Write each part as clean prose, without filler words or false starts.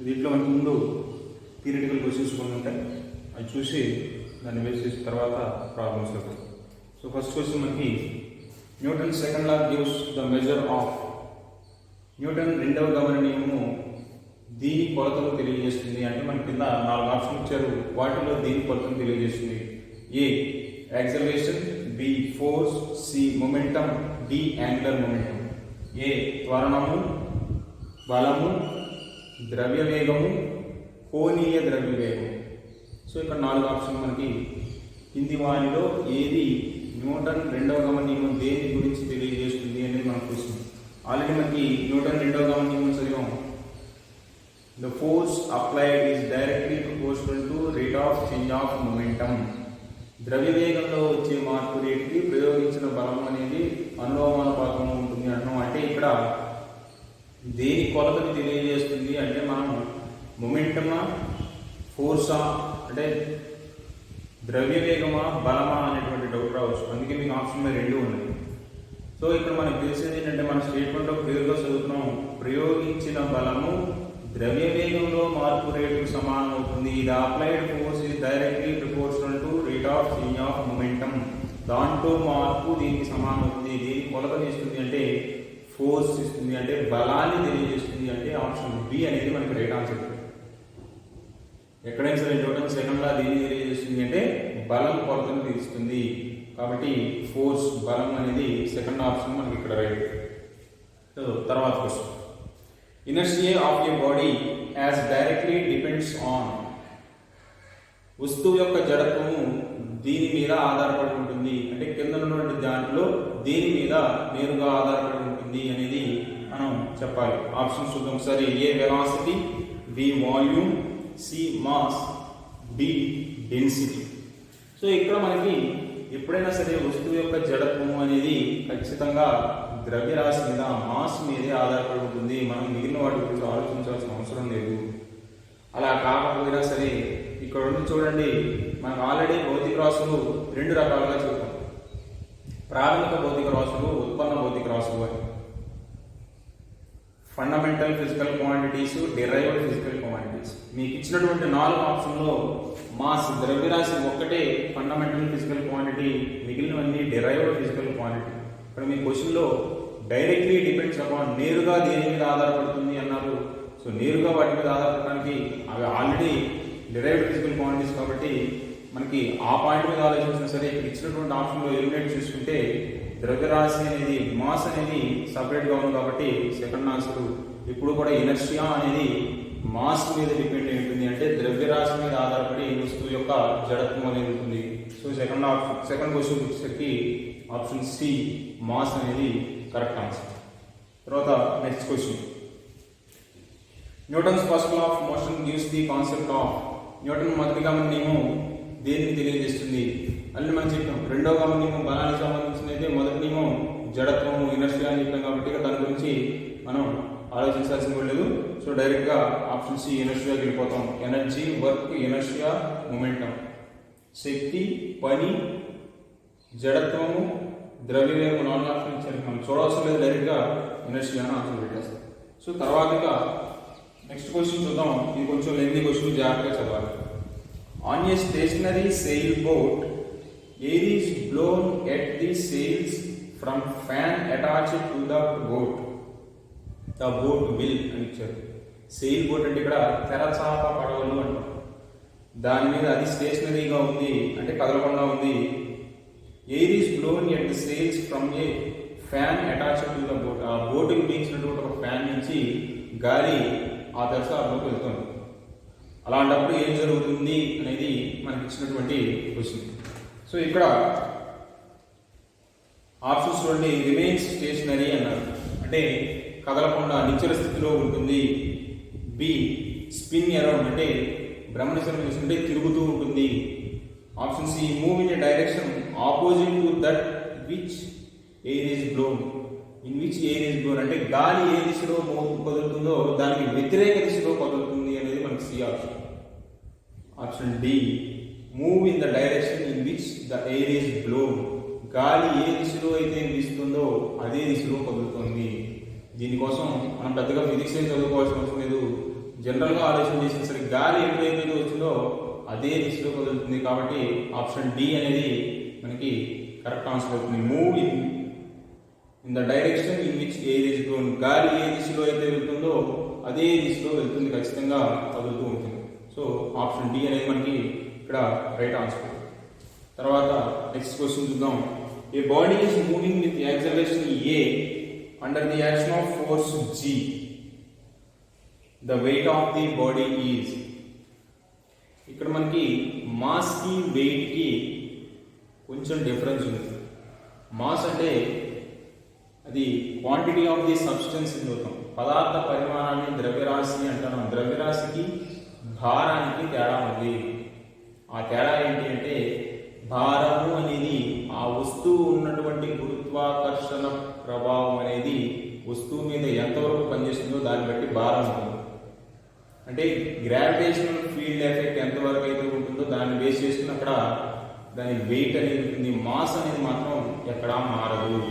దీంట్లో మనకు ముందు థియరిటికల్ క్వశ్చన్స్ కొన్ని ఉంటాయి, అవి చూసి దాన్ని బేస్ చేసిన తర్వాత ప్రాబ్లమ్స్ అవుతాయి. సో ఫస్ట్ క్వశ్చన్ మనకి Newton second law gives the measure of. Newton రెండవ గమన నియమము దీని కొలతలు తెలియజేస్తుంది. అంటే మన కింద 4 ఆప్షన్లు ఇచ్చారు, వాటిలో దీని కొలతలు తెలియజేస్తుంది. A acceleration, B force, C momentum, D angular momentum. A త్వరణము, బలము, ద్రవ్య వేగము, కోణీయ ద్రవ్య వేగం. సో ఇక్కడ 4 ఆప్షన్ మనకి కింది వాటిలో ఏది న్యూటన్ రెండవ గమన నియమం దేని గురించి తెలియజేస్తుంది అనేది మనకు క్వశ్చన్. ఆల్రెడీ మనకి న్యూటన్ రెండవ గమన నియమం చదివాం. The force applied is directly proportional to rate of change of momentum. ద్రవ్య వేగంలో వచ్చే మార్పు రేటుకి ప్రయోగించిన బలం అనేది అనులోమానుపాతంలో ఉంటుంది అంటున్నాం. అంటే ఇక్కడ దేని కొలతని తెలియజేస్తుంది అంటే మనం మొమెంటమా, ఫోర్సా, అంటే ద్రవ్య వేగమా, బలమా అనేటువంటి డౌట్ రావచ్చు. అందుకే మీకు ఆప్షన్ మీద 2 ఉన్నాయి. సో ఇక్కడ మనకు తెలిసేది ఏంటంటే మన స్టేట్మెంట్లో క్లియర్గా చదువుతున్నాం, ప్రయోగించిన బలము ద్రవ్య వేగంలో మార్పు రేటుకు సమానం అవుతుంది. The applied force is directly proportional to rate of change of momentum. దాంట్లో మార్పు దీనికి సమానం అవుతుంది. దీనికి కొలత ఇస్తుంది అంటే ఫోర్స్ ఇస్తుంది, అంటే బలాన్ని తెలియజేస్తుంది. అంటే ఆప్షన్ బి అనేది మనకి రైట్ ఆన్సర్. ఎక్కడైనా సరే న్యూటన్ సెకండ్ లా దీన్ని తెలియజేస్తుంది అంటే బలం కొలతను తెలుస్తుంది. కాబట్టి ఫోర్స్, బలం అనేది సెకండ్ ఆప్షన్ మనకి ఇక్కడ రైట్. సో తర్వాత question, inertia of A body as directly depends on. వస్తువు యొక్క జడత్వము దీని మీద ఆధారపడి ఉంటుంది. అంటే కింద ఉన్నటువంటి దాంట్లో దేని మీద నేరుగా ఆధారపడి ఉంటుంది అనేది మనం చెప్పాలి. ఆప్షన్ చూద్దాం ఒకసారి. A velocity, B volume, C mass, D density. So ఇక్కడ మనకి ఎప్పుడైనా సరే వస్తువు యొక్క జడత్వము అనేది ఖచ్చితంగా ద్రవ్యరాశి మీద, మాస్ మీదే ఆధారపడి ఉంటుంది. మనం మిగిలిన వాటి గురించి ఆలోచించాల్సిన అవసరం లేదు. అలా కాకపోయినా సరే ఇక్కడ ఉండి చూడండి, మనకు ఆల్రెడీ భౌతిక రాశులు 2 రకాలుగా చూద్దాం. ప్రాథమిక భౌతిక రాశులు, ఉత్పన్న భౌతిక రాశులు అని. Fundamental physical quantities, derived physical quantities. మీకు ఇచ్చినటువంటి 4 ఆప్షన్లో మాస్ ద్రవ్యరాశి ఒక్కటే ఫండమెంటల్ ఫిజికల్ క్వాంటిటీ, మిగిలినవన్నీ డిరైవ్డ్ ఫిజికల్ క్వాంటిటీ. ఇక్కడ మీ క్వశ్చన్లో డైరెక్ట్లీ డిపెండ్స్ అపాన్, నేరుగా దేని మీద ఆధారపడుతుంది అన్నారు. సో నేరుగా వాటి మీద ఆధారపడడానికి అవి ఆల్రెడీ డిరైవ్డ్ ఫిజికల్ క్వాంటిటీస్ కాబట్టి మనకి ఆ పాయింట్ మీద ఆలోచించినా సరే ఇక్కడ ఇచ్చినటువంటి ఆప్షన్లో ఎలిమినేట్ చేసుకుంటే ద్రవ్యరాశి అనేది, మాస్ అనేది సపరేట్గా ఉంది కాబట్టి సెకండ్ ఆన్సర్ ఇప్పుడు కూడా ఇనర్షియా అనేది మాస్ మీద డిపెండ్ అయి ఉంటుంది. అంటే ద్రవ్యరాశి మీద ఆధారపడి వస్తువు యొక్క జడత్వం అనేది ఉంటుంది. సో సెకండ్ క్వశ్చన్ వచ్చేసరికి ఆప్షన్ సి మాస్ అనేది కరెక్ట్ ఆన్సర్. తర్వాత next question, Newton's first law of motion gives the concept of. Newton మొదటి గమన నియమం దేనిని తెలియజేస్తుంది? అల్లి మనం చెప్పాం. రెండవ గమన నియమం బలానికి సంబంధించింది అయితే, మొదటి నియమం జడత్వము, ఇనర్షియా అని చెప్పాం కాబట్టి దాని గురించి మనం ఆలోచించాల్సిన లేదు. సో డైరెక్ట్గా ఆప్షన్ సి ఇనర్షియాకి వెళ్ళిపోతాం. Energy, work, inertia, momentum. శక్తి, పని, జడత్వము, ద్రవ్యవేగం 4 ఆప్షన్ ఇచ్చారు. మనం చూడవలసిన లేదు, డైరెక్ట్గా ఇనర్షియా అని ఆప్షన్ పెట్టేస్తాం. సో తర్వాత నెక్స్ట్ క్వశ్చన్ చూద్దాం. ఇది కొంచెం లెంతీ క్వశ్చన్, జాగ్రత్తగా చదవాలి. On a stationary sail boat, air is blown at the sails from fan attached to the boat. The boat will అని ఇచ్చారు. సెయిల్ బోట్ అంటే ఇక్కడ తెరచాప పడవలు అంటాం. దాని మీద అది స్టేషనరీగా ఉంది, అంటే కదలకుండా ఉంది. Air is blown at the sails from A fan attached to the boat. ఆ బోటుకి బిగించినటువంటి ఒక ఫ్యాన్ నుంచి గాలి ఆ తెరచాపలోకి వెళ్తుంది. అలాంటప్పుడు ఏం జరుగుతుంది అనేది మనకి ఇచ్చినటువంటి క్వశ్చన్. సో ఇక్కడ ఆప్షన్స్ చూడండి. రిమైన్స్ స్టేషనరీ అన్నారు, అంటే కదలకుండా నిశ్చల స్థితిలో ఉంటుంది. బి స్పిన్ అరౌండ్, అంటే భ్రమణశరం చేస్తుంటే తిరుగుతూ ఉంటుంది. Option C move in a direction opposite to that which air is blown. In which air is blown అంటే గాలి ఏ దిశలో కదులుతుందో దానికి వ్యతిరేక దిశలో కదులుతుంది అనేది మనకి C option. Option D move in the direction in which the air is blown. గాలి ఏ దిశలో అయితే వీస్తుందో అదే దిశలో కదులుతుంది. దీనికోసం మనం పెద్దగా ఫిజిక్స్ ఏం చదువుకోవాల్సిన అవసరం లేదు. జనరల్గా ఆలోచన చేసిన సరే గాలి ఎటువైపు వచ్చిందో అదే దిశలో కదులుతుంది. కాబట్టి ఆప్షన్ డి అనేది మనకి కరెక్ట్ ఆన్సర్ అవుతుంది. Move in the direction in which air is blown. గాలి ఏ దిశలో అయితే వెళ్తుందో అదే దిశలో వెళ్తుంది, ఖచ్చితంగా కదులుతూ ఉంటుంది. సో ఆప్షన్ డి అనేది మనకి ఇక్కడ రైట్ ఆన్సర్. తర్వాత నెక్స్ట్ క్వశ్చన్ చూద్దాం. A body is moving with acceleration A under the action of force G. The weight of the body is. ఇక్కడ మనకి మాస్ కి వెయిట్ కి కొంచెం డిఫరెన్స్ ఉంది. మాస్ అంటే అది క్వాంటిటీ ఆఫ్ ది సబ్స్టెన్స్ అని చూద్దాం. పదార్థ పరిమాణాన్ని ద్రవ్యరాశి అంటాం. ద్రవ్యరాశికి భారానికి తేడా ఉంది. ఆ తేడా ఏంటి అంటే భారము అనేది ఆ వస్తువు ఉన్నటువంటి గురుత్వాకర్షణ ప్రభావం అనేది వస్తువు మీద ఎంతవరకు పనిచేస్తుందో దాన్ని బట్టి భారం ఉంటుంది. అంటే గ్రావిటేషనల్ ఫీల్డ్ ఎఫెక్ట్ ఎంతవరకు అయితే ఉంటుందో దాన్ని బేస్ చేసుకుని అక్కడ దాని వెయిట్ అనేది ఉంటుంది. మాస్ అనేది మాత్రం ఎక్కడా మారదు.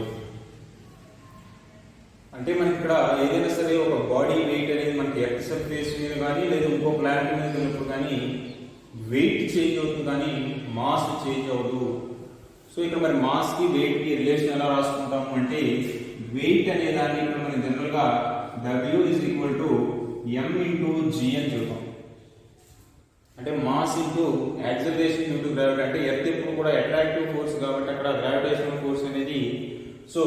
అంటే మనకి ఇక్కడ ఏదైనా సరే ఒక బాడీ వెయిట్ అనేది మనకి ఎర్త్ సర్ఫేస్ మీద కానీ లేదా ఇంకో ప్లానెట్ మీద ఉన్నప్పుడు కానీ వెయిట్ చేంజ్ అవుతుంది, కానీ మాస్ చేంజ్ అవ్వదు. సో ఇక్కడ మరి మాస్ కి వెయిట్ కి రిలేషన్ ఎలా రాసుకుంటాము అంటే వెయిట్ అనే దాన్ని ఇక్కడ మనం జనరల్గా W is equal to M into G అని చూద్దాం. అంటే mass into acceleration due gravity. అంటే ఎర్త్ ఎప్పుడు కూడా అట్రాక్టివ్ ఫోర్స్ కాబట్టి అక్కడ గ్రావిటేషనల్ ఫోర్స్ అనేది. సో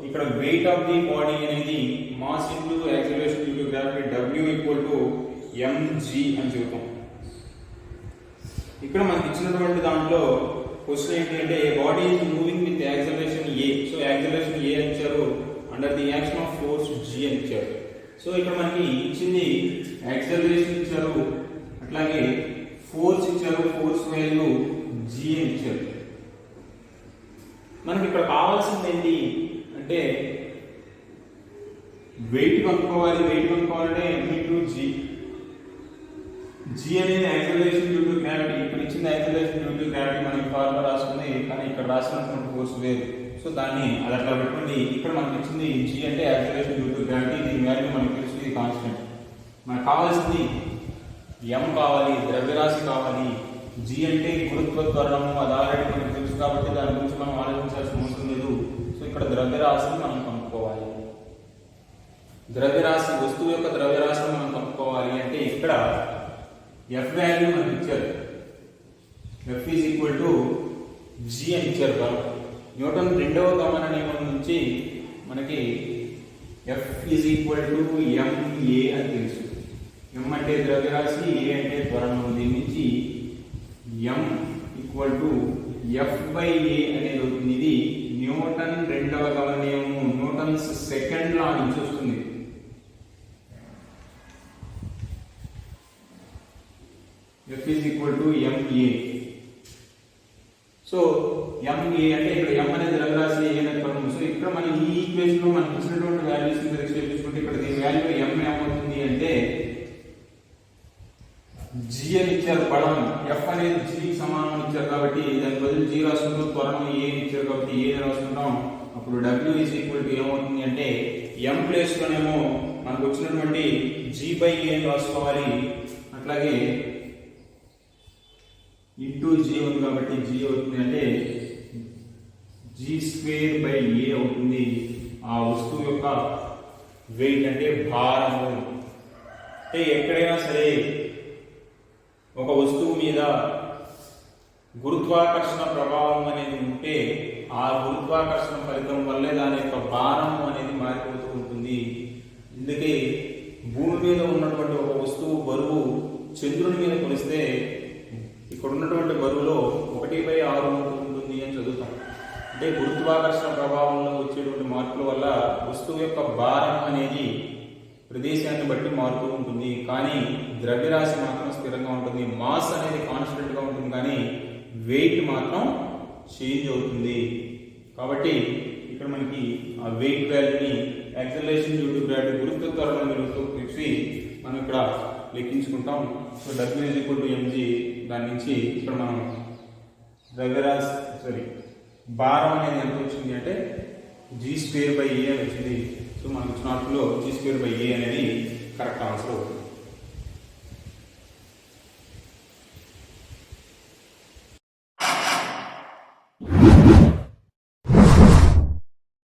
ఇక్కడ వెయిట్ ఆఫ్ ది బాడీ అనేది mass into acceleration due to gravity W equal to mg అని చెప్తాం. ఇక్కడ మనకి ఇచ్చినటువంటి దాంట్లో క్వశ్చన్ ఏంటి అంటే body is moving with acceleration A. So acceleration A అని ఇచ్చారు, under the action of force g అని ఇచ్చారు. సో ఇక్కడ మనకి ఇచ్చింది యాక్సలరేషన్ ఇచ్చారు, అట్లాగే ఫోర్స్ ఇచ్చారు, ఫోర్స్ వాల్యూ g అని ఇచ్చారు. మనకి ఇక్కడ కావాల్సింది ఏంటి అంటే వెయిట్ కనుక్కోవాలి. వెయిట్ కనుక్కోవాలంటే m ఇంటూ g. g అనేది యాక్సలరేషన్ డ్యూ టు గ్రావిటీ. ఇక్కడ ఇచ్చిన యాక్సలరేషన్ డ్యూ టు గ్రావిటీ మనకి ఫార్ములా రాస్తుంది, కానీ ఇక్కడ రాసినటువంటి ఫోర్స్ వేరు. సో దాన్ని అది అట్లా పెట్టుకోండి. ఇక్కడ మనకి ఇచ్చింది g అంటే యాక్సలరేషన్ డ్యూ టు గ్రావిటీ. దీని వాల్యూ మనకి తెలుస్తుంది కాన్స్టెంట్. మనకు కావాల్సింది m కావాలి, ద్రవ్యరాశి కావాలి. g అంటే గురుత్వ త్వరణము, అది ఆల్రెడీ మనకు తెలుసు కాబట్టి దాని గురించి మనం ఆలోచించాల్సిన అవసరం లేదు. సో ఇక్కడ ద్రవ్యరాశిని మనం కనుక్కోవాలి. ద్రవ్యరాశి వస్తువు యొక్క ద్రవ్యరాశిని మనం కనుక్కోవాలి అంటే ఇక్కడ F వాల్యూ మనకి ఇచ్చారు. F is equal to G అని ఇచ్చారు. న్యూటన్ రెండవ గమన నియమం నుంచి మనకి F is equal to ma అని తెలుసు. m అంటే ద్రవ్యరాశి, a అంటే త్వరణం. దీని నుంచి m ఈక్వల్ టు F/a అనేది అవుతుంది. ఇది న్యూటన్ రెండవ గమన నియమము, న్యూటన్స్ సెకండ్ లా నుంచి వస్తుంది. F is equal to ma. So ma అంటే ఇక్కడ m అనేది ద్రవ్యరాశి, a అనేది త్వరణం. సో ఇక్కడ మనం ఈ ఈక్వేషన్ లో మనకి ఇచ్చినటువంటి వాల్యూస్ ని ప్రతిక్షేపం చేసుకుంటే ఇక్కడ దీని వాల్యూ m ఏమవుతుంది అంటే g అని ఇచ్చారు పడం. f అనేది g కి సమానం ఇచ్చారు కాబట్టి దాని బదులు g రాసుకుంటాం. త్వరణం a ఇచ్చారు కాబట్టి a రాసుకుంటాం. అప్పుడు w is equal to ఏమవుతుంది అంటే m ప్లేస్ లోనేమో మనకు వచ్చినటువంటి g/a అని రాసుకోవాలి. అట్లాగే ఇంటూ g ఉంది కాబట్టి g అవుతుంది అంటే g²/a అవుతుంది. ఆ వస్తువు యొక్క వెయిట్ అంటే భారము. అంటే ఎక్కడైనా సరే ఒక వస్తువు మీద గురుత్వాకర్షణ ప్రభావం అనేది ఉంటే ఆ గురుత్వాకర్షణ ఫలితం వల్లే దాని యొక్క భారం అనేది మారిపోతూ ఉంటుంది. అందుకే భూమి మీద ఉన్నటువంటి ఒక వస్తువు బరువు చంద్రుని మీద కొలిస్తే ఇక్కడ ఉన్నటువంటి బరువులో 1/6 ఉంటుంది అని చదువుతాం. అంటే గురుత్వాకర్షణ ప్రభావంలో వచ్చేటువంటి మార్పుల వల్ల వస్తువు యొక్క భారం అనేది ప్రదేశాన్ని బట్టి మారుతూ ఉంటుంది, కానీ ద్రవ్యరాశి మాత్రం స్థిరంగా ఉంటుంది. మాస్ అనేది కాన్స్టెంట్ గా ఉంటుంది, కానీ వెయిట్ మాత్రం చేంజ్ అవుతుంది. కాబట్టి ఇక్కడ మనకి ఆ వెయిట్ వాల్యూని యాక్సలరేషన్ డ్యూ టు గ్రావిటీ గురుత్వ త్వరణం విలువతో కలిసి మనం ఇక్కడ లెక్కించుకుంటాం. So W is equal to mg. దాని నుంచి ఇక్కడ మనం ద్రవ్యరాశి భారం అనేది ఎంత వచ్చింది అంటే g²/a అని వచ్చింది. సో మనకు ఇచ్చిన వాటిలో g²/a అనేది కరెక్ట్ ఆన్సర్.